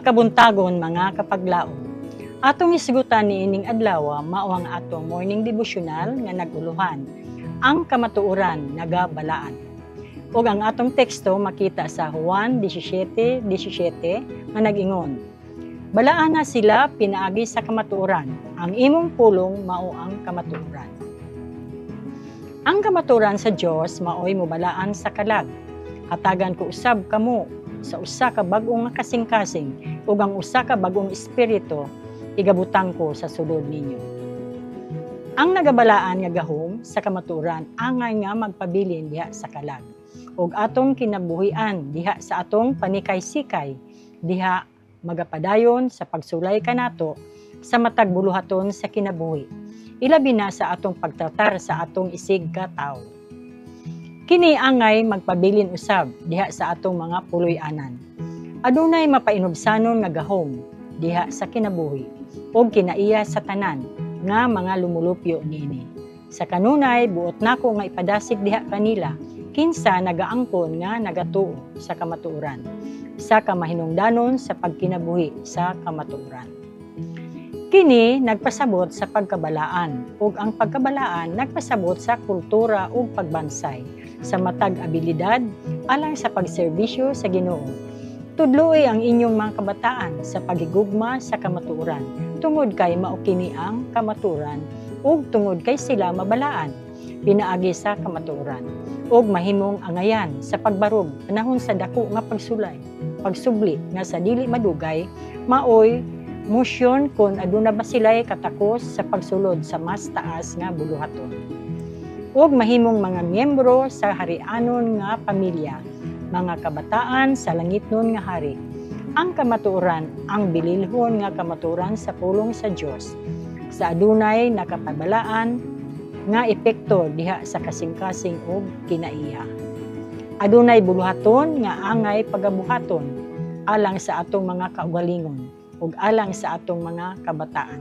Kabuntagon mga kapaglaom. Atong isgutan ni ining adlaw mao ang atong morning devotional nga naguluhan, ang kamatuoran nagabalaan. Ug ang atong teksto makita sa Juan 17:17 nga nag-ingon, balaan na sila pinaagi sa kamatuoran, ang imong pulong mao ang kamatuoran. Ang kamatuoran sa Dios maoy mobalaan sa kalag. Hatagan ko usab kamo sa usa ka bag-ong nga kasing-kasing ug ang usa ka bag-ong espiritu igabutang ko sa sulod ninyo. Ang nagabalaan nga gahom sa kamatuoran angay nga magpabilin diha sa kalag ug atong kinabuhian diha sa atong panikay-sikay diha magapadayon sa pagsulay kanato sa matag buluhaton sa kinabuhi, ilabi na sa atong pagtratar sa atong isig ka tawo. Kini angay magpabilin usab diha sa atong mga puloy-anan. Adunay mapainubsanon nga gahom diha sa kinabuhi ug kinaiya sa tanan nga mga lumulupyo niini. Sa kanunay buot nako nga ipadasig diha kanila kinsa nagaangkon nga nagatuo sa kamatuoran, sa kamahinungdanon sa pagkinabuhi sa kamatuoran. Kini nagpasabot sa pagkabalaan ug ang pagkabalaan nagpasabot sa kultura ug pagbansay sa matag abilidad alang sa pagserbisyo sa Ginoo. Tudloy ang inyong mga kabataan sa paghigugma sa kamatuoran tungod kay mao kini ang kamatuoran ug tungod kay sila mabalaan pinaagi sa kamatuoran ug mahimong angayan sa pagbarog panahon sa dako nga pagsubli nga sa dili madugay maoy motion kung aduna ba sila'y katakos sa pagsulod sa mas taas nga buluhaton. Ug mahimong mga miyembro sa harianon nga pamilya, mga kabataan sa langitnon nga hari. Ang kamatuoran, ang bililhon nga kamatuoran sa pulong sa Dios, sa adunay nakapabalaan nga epekto diha sa kasing-kasing ug kinaiya. Adunay buluhaton nga angay pagabuhaton alang sa atong mga kaugalingon ug alang sa atong mga kabataan.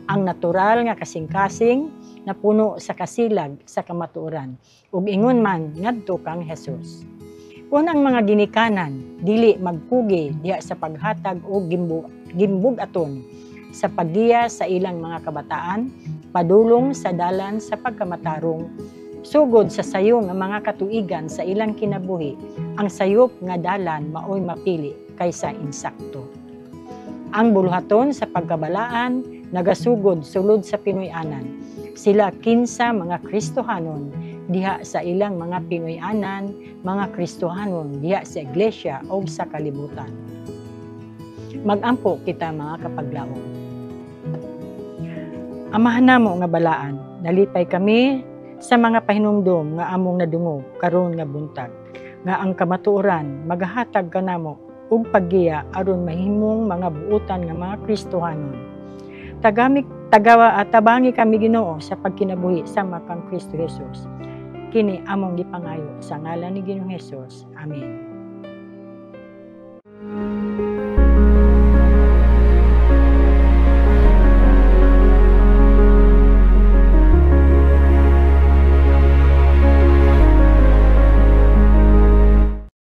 Ang natural nga kasing-kasing na puno sa kasilag sa kamatuoran ug ingon man ngadto kang Hesus. Kung ang mga ginikanan dili magpugi diha sa paghatag og gimbugaton sa paggiya sa ilang mga kabataan, padulong sa dalan sa pagkamatarong, sugod sa sayo nga mga katuigan sa ilang kinabuhi, ang sayop nga dalan maoy mapili kaysa insakto. Ang buluhaton sa pagkabalaan nagasugod sulod sa Pinoy-anan. Sila kinsa mga Kristohanon diha sa ilang mga Pinoy-anan, mga Kristohanon diha sa iglesia o sa kalibutan. Magampo kita mga kapaglaom. Amahan namo nga balaan, nalipay kami sa mga pahinumdom nga among nadungog karon nga buntag, nga ang kamatuoran magahatag kanamo ug paggiya aron mahimong mga buutan nga mga Kristohanon. Tabangi kami Ginoo sa pagkinabuhi sama kang Kristo Jesus. Kini among gipangayo sa ngalan ni Ginoong Hesus. Amen.